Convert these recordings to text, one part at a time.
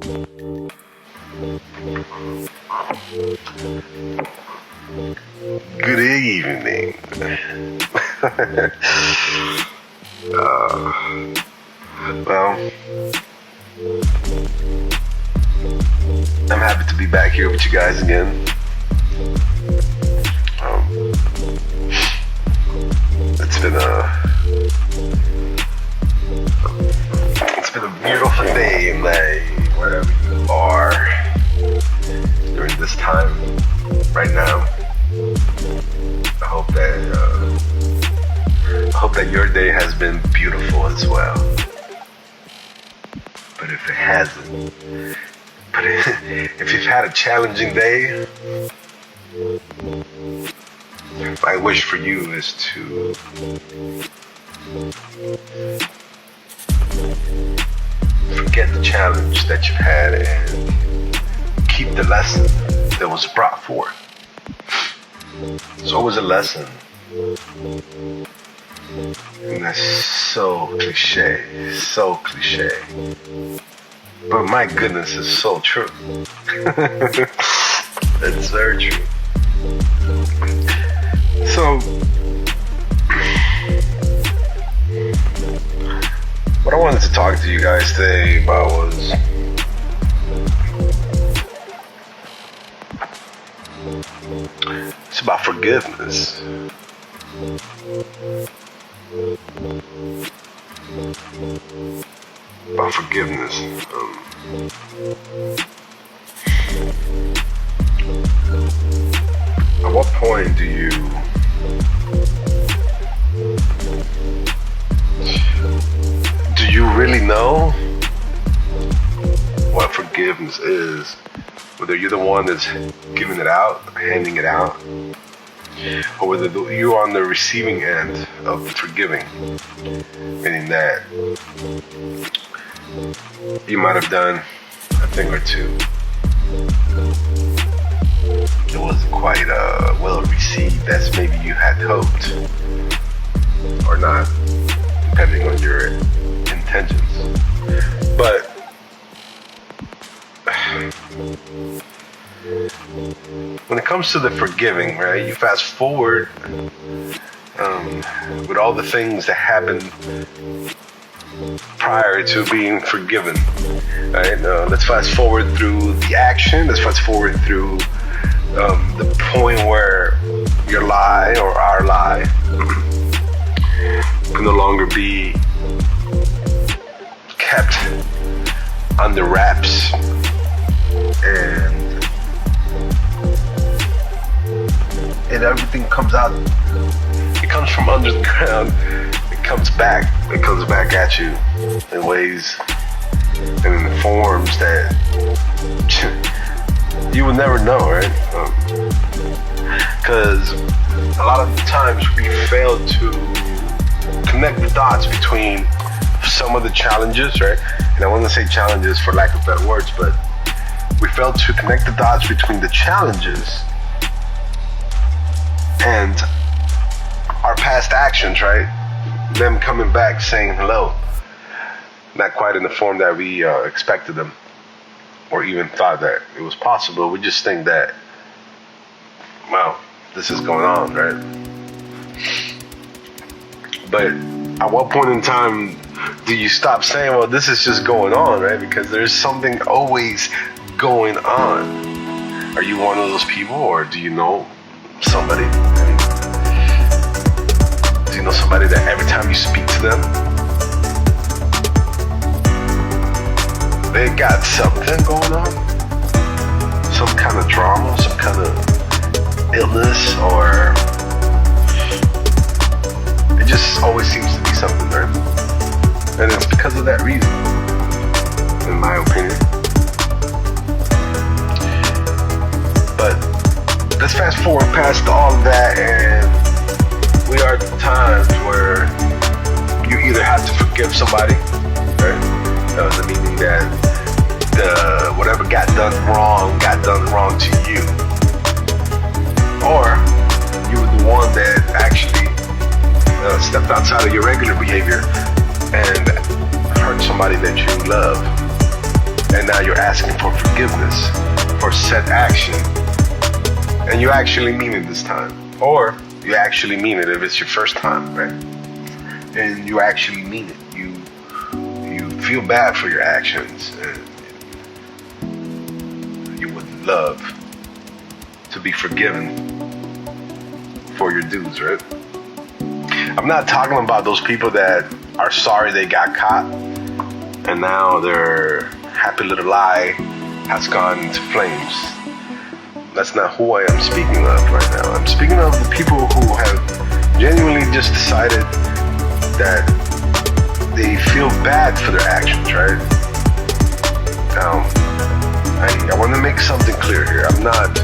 Good evening. Well, I'm happy to be back here with you guys again. It's been a beautiful day in May, wherever you are during this time right now. I hope that your day has been beautiful as well. But if it hasn't, if you've had a challenging day, my wish for you is to forget the challenge that you've had and keep the lesson that was brought forth. It's always a lesson. And that's so cliche. But my goodness, it's so true. It's very true. So, what I wanted to talk to you guys today about was it's about forgiveness. About forgiveness. At what point do you really know what forgiveness is? Whether you're the one that's giving it out, handing it out, or whether you're on the receiving end of forgiving, meaning that you might have done a thing or two. It wasn't quite well received as maybe you had hoped, or not, depending on your intentions. But when it comes to the forgiving, right, you fast forward with all the things that happened prior to being forgiven, right? Let's fast forward through the action. Let's fast forward through the point where your lie or our lie can no longer be kept under wraps, and everything comes out. It comes from under the ground. It comes back at you in ways and in forms that you will never know, right? Because a lot of the times we fail to connect the dots between some of the challenges, right? And I want to say challenges for lack of better words, but we fail to connect the dots between the challenges and our past actions, right? Them coming back saying hello, not quite in the form that we expected them, or even thought that it was possible. We just think that, well, this is going on, right? But at what point in time do you stop saying, well, this is just going on, right? Because there's something always going on. Are you one of those people, or do you know somebody? Do you know somebody that every time you speak to them, they got something going on? Some kind of drama, some kind of illness, or it just always seems to be something, right? And it's because of that reason, in my opinion. But let's fast forward past all of that, and we are at the times where you either have to forgive somebody, right? The meaning that whatever got done wrong to you, or you were the one that actually stepped outside of your regular behavior and hurt somebody that you love. and now you're asking for forgiveness for said action, and you actually mean it this time, or you actually mean it if it's your first time, right? And you actually mean it. You feel bad for your actions, and you would love to be forgiven for your dues, right? I'm not talking about those people that are sorry they got caught and now their happy little lie has gone into flames. That's not who I am speaking of right now. I'm speaking of the people who have genuinely just decided that they feel bad for their actions, right? Now, I want to make something clear here. I'm not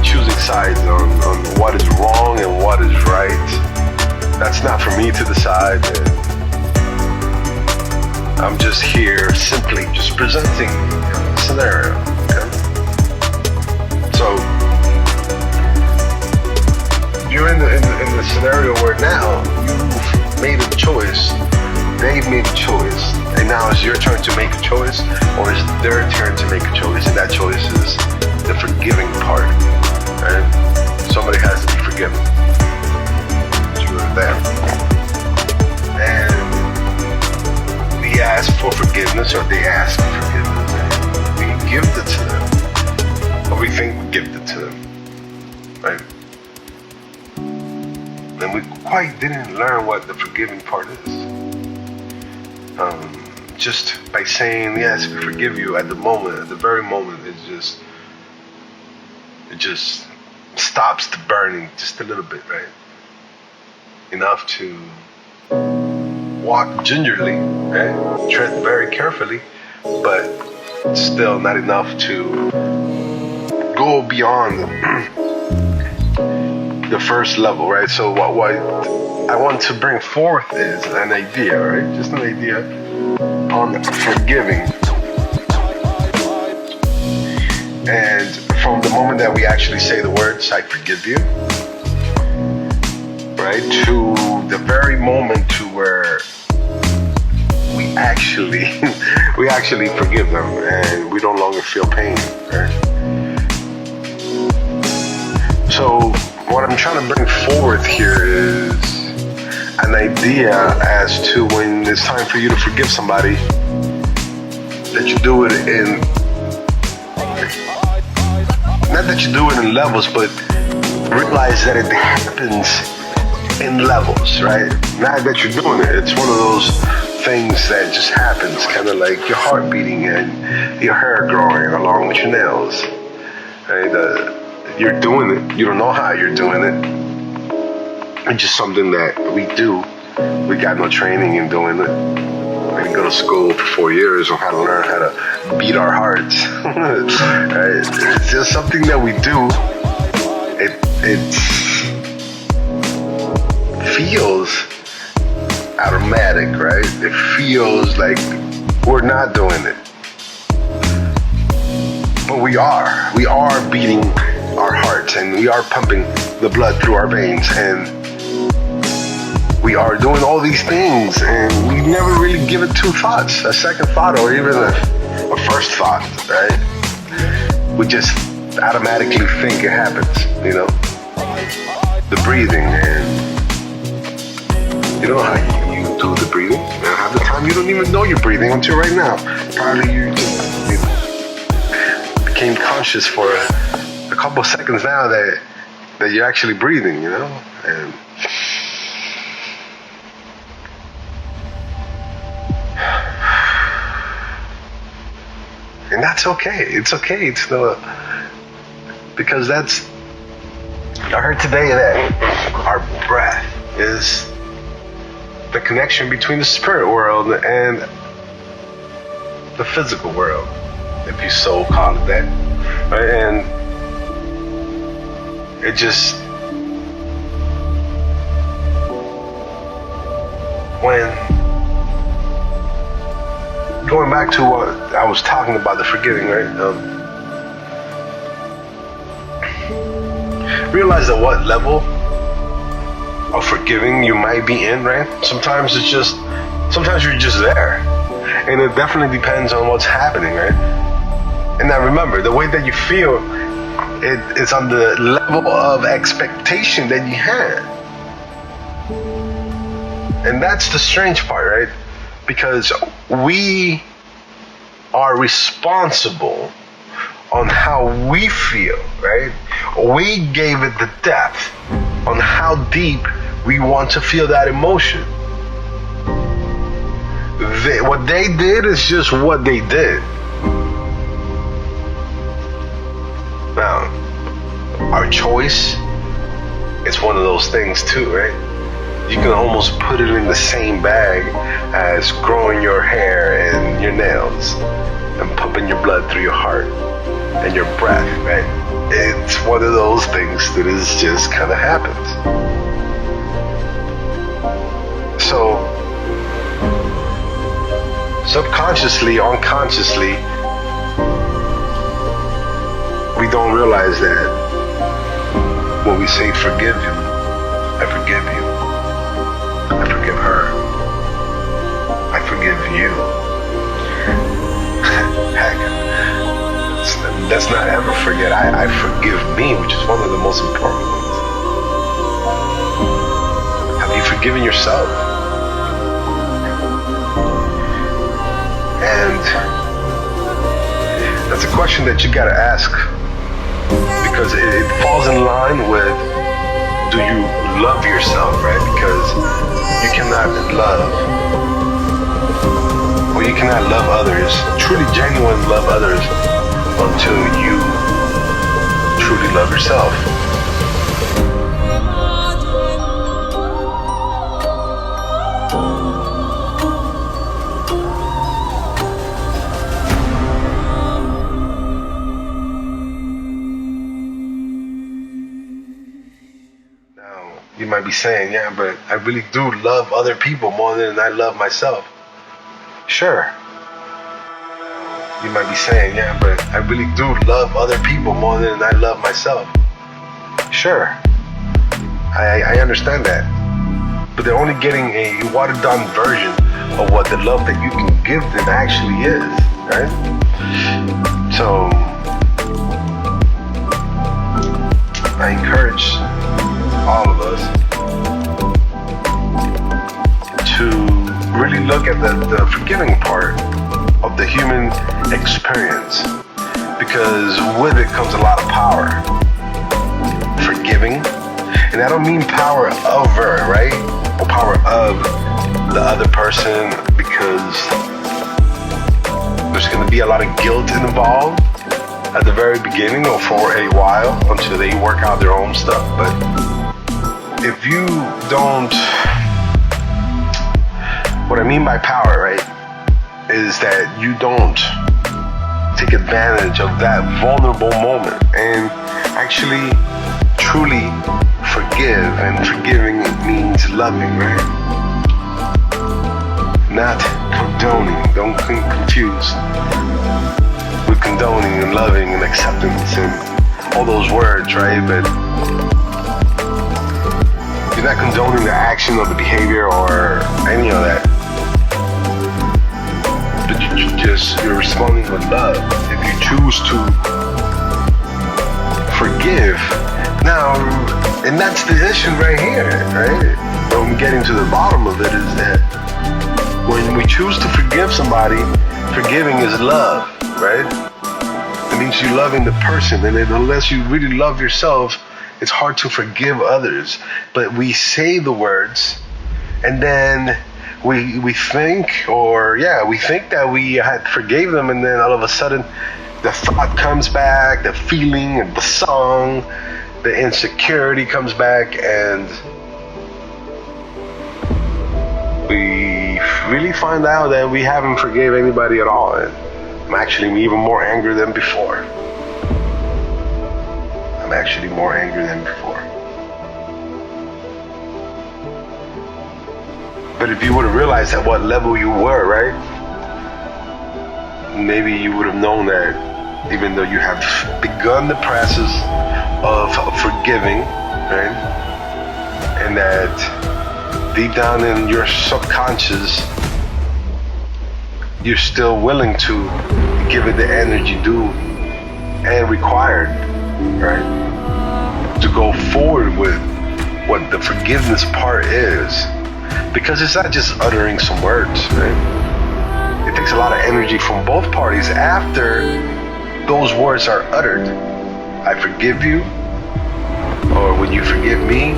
choosing sides on what is wrong and what is right. That's not for me to decide. I'm just here simply just presenting a scenario. Okay? So you're in the scenario where now you've made a choice, they've made a choice, and now it's your turn to make a choice, or it's their turn to make a choice, and that choice is the forgiving part. Right? Somebody has to be forgiven. There. And we ask for forgiveness, or they ask for forgiveness, and we give it to them, or we think we give it to them, right? And we quite didn't learn what the forgiving part is. Just by saying yes, we forgive you at the moment, at the very moment, it just stops the burning just a little bit, right? Enough to walk gingerly, right? Tread very carefully, but still not enough to go beyond the first level, right? So what I want to bring forth is an idea, right? Just an idea on forgiving. And from the moment that we actually say the words, I forgive you, right, to the very moment to where we actually forgive them and we no longer feel pain, right? So what I'm trying to bring forth here is an idea as to when it's time for you to forgive somebody, that you do it in, not that you do it in levels, but realize that it happens in levels, right? Not that you're doing it. It's one of those things that just happens, kind of like your heart beating and your hair growing along with your nails, right? You're doing it. You don't know how you're doing it. It's just something that we do. We got no training in doing it. We didn't go to school for 4 years on how to learn how to beat our hearts. Right? It's just something that we do. It feels automatic, right? It feels like we're not doing it. But we are beating our hearts, and we are pumping the blood through our veins, and we are doing all these things, and we never really give it two thoughts, a second thought, or even a first thought, right? We just automatically think it happens, you know? The breathing, and you don't know how you do the breathing. And half the time you don't even know you're breathing until right now. Probably you became conscious for a couple seconds now that you're actually breathing, you know? And that's okay. It's okay. It's no, because I heard today that our breath is the connection between the spirit world and the physical world, if you so call it that, right? And it just, when going back to what I was talking about, the forgiving, right? Realize at what level of forgiving you might be in, right? Sometimes you're just there. And it definitely depends on what's happening, right? And now remember, the way that you feel, it is on the level of expectation that you had. And that's the strange part, right? Because we are responsible on how we feel, right? We gave it the depth on how deep we want to feel that emotion. What they did is just what they did. Now, our choice is one of those things too, right? You can almost put it in the same bag as growing your hair and your nails and pumping your blood through your heart and your breath, right? It's one of those things that is just kind of happens. So, subconsciously, unconsciously, we don't realize that when we say forgive you, I forgive you, I forgive her, I forgive you. Heck, let's not ever forget I forgive me, which is one of the most important ones. Have you forgiven yourself? And that's a question that you gotta ask, because it falls in line with, do you love yourself, right? Because you cannot love, or you cannot love others, truly genuine love others, until you truly love yourself. You might be saying, yeah, but I really do love other people more than I love myself. Sure. You might be saying, yeah, but I really do love other people more than I love myself. Sure. I understand that. But they're only getting a watered down version of what the love that you can give them actually is, right? So, I encourage all of us to really look at the forgiving part of the human experience, because with it comes a lot of power. Forgiving, and I don't mean power over, right? Or power of the other person, because there's going to be a lot of guilt involved at the very beginning or for a while until they work out their own stuff. But if you don't, what I mean by power, right, is that you don't take advantage of that vulnerable moment and actually truly forgive. And forgiving means loving, right? Not condoning. Don't get confused with condoning and loving and acceptance and all those words, right? But you're not condoning the action or the behavior or any of that. But you're responding with love. If you choose to forgive, now, and that's the issue right here, right? When we get into the bottom of it is that when we choose to forgive somebody, forgiving is love, right? It means you're loving the person, and unless you really love yourself, it's hard to forgive others. But we say the words, and then we think that we had forgave them, and then all of a sudden the thought comes back, the feeling and the song, the insecurity comes back, and we really find out that we haven't forgave anybody at all. And I'm actually even more angry than before. I'm actually more angry than before. But if you would have realized at what level you were, right? Maybe you would have known that even though you have begun the process of forgiving, right? And that deep down in your subconscious, you're still willing to give it the energy due and required, right? To go forward with what the forgiveness part is. Because it's not just uttering some words, right? It takes a lot of energy from both parties after those words are uttered. I forgive you, or when you forgive me,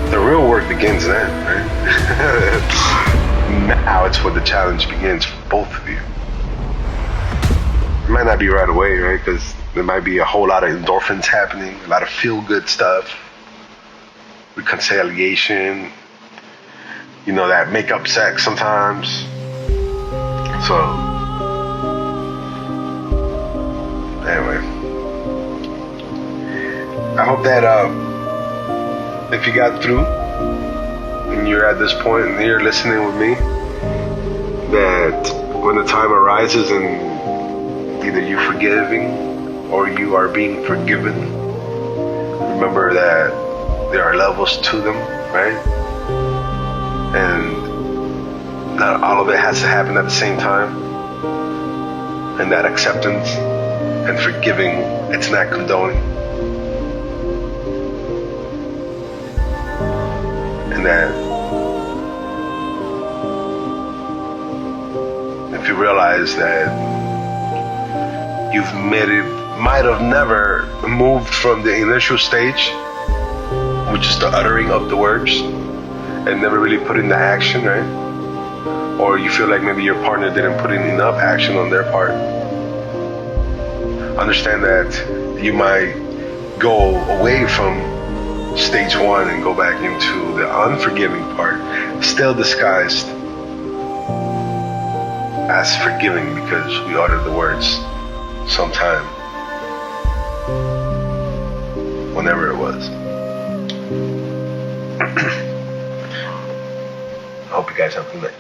the real work begins then, right? Now it's where the challenge begins for both of you. It might not be right away, right? Because there might be a whole lot of endorphins happening, a lot of feel-good stuff, reconciliation, you know, that make-up sex sometimes. So, anyway, I hope that if you got through and you're at this point and you're listening with me, that when the time arises and either you're forgiving or you are being forgiven, remember that there are levels to them, right? And not all of it has to happen at the same time. And that acceptance and forgiving, it's not condoning. And that if you realize that you've might have never moved from the initial stage, which is the uttering of the words, and never really put in the action, right? Or you feel like maybe your partner didn't put in enough action on their part. Understand that you might go away from stage one and go back into the unforgiving part, still disguised as forgiving because we uttered the words sometime, whenever it was. I hope you guys have a good night.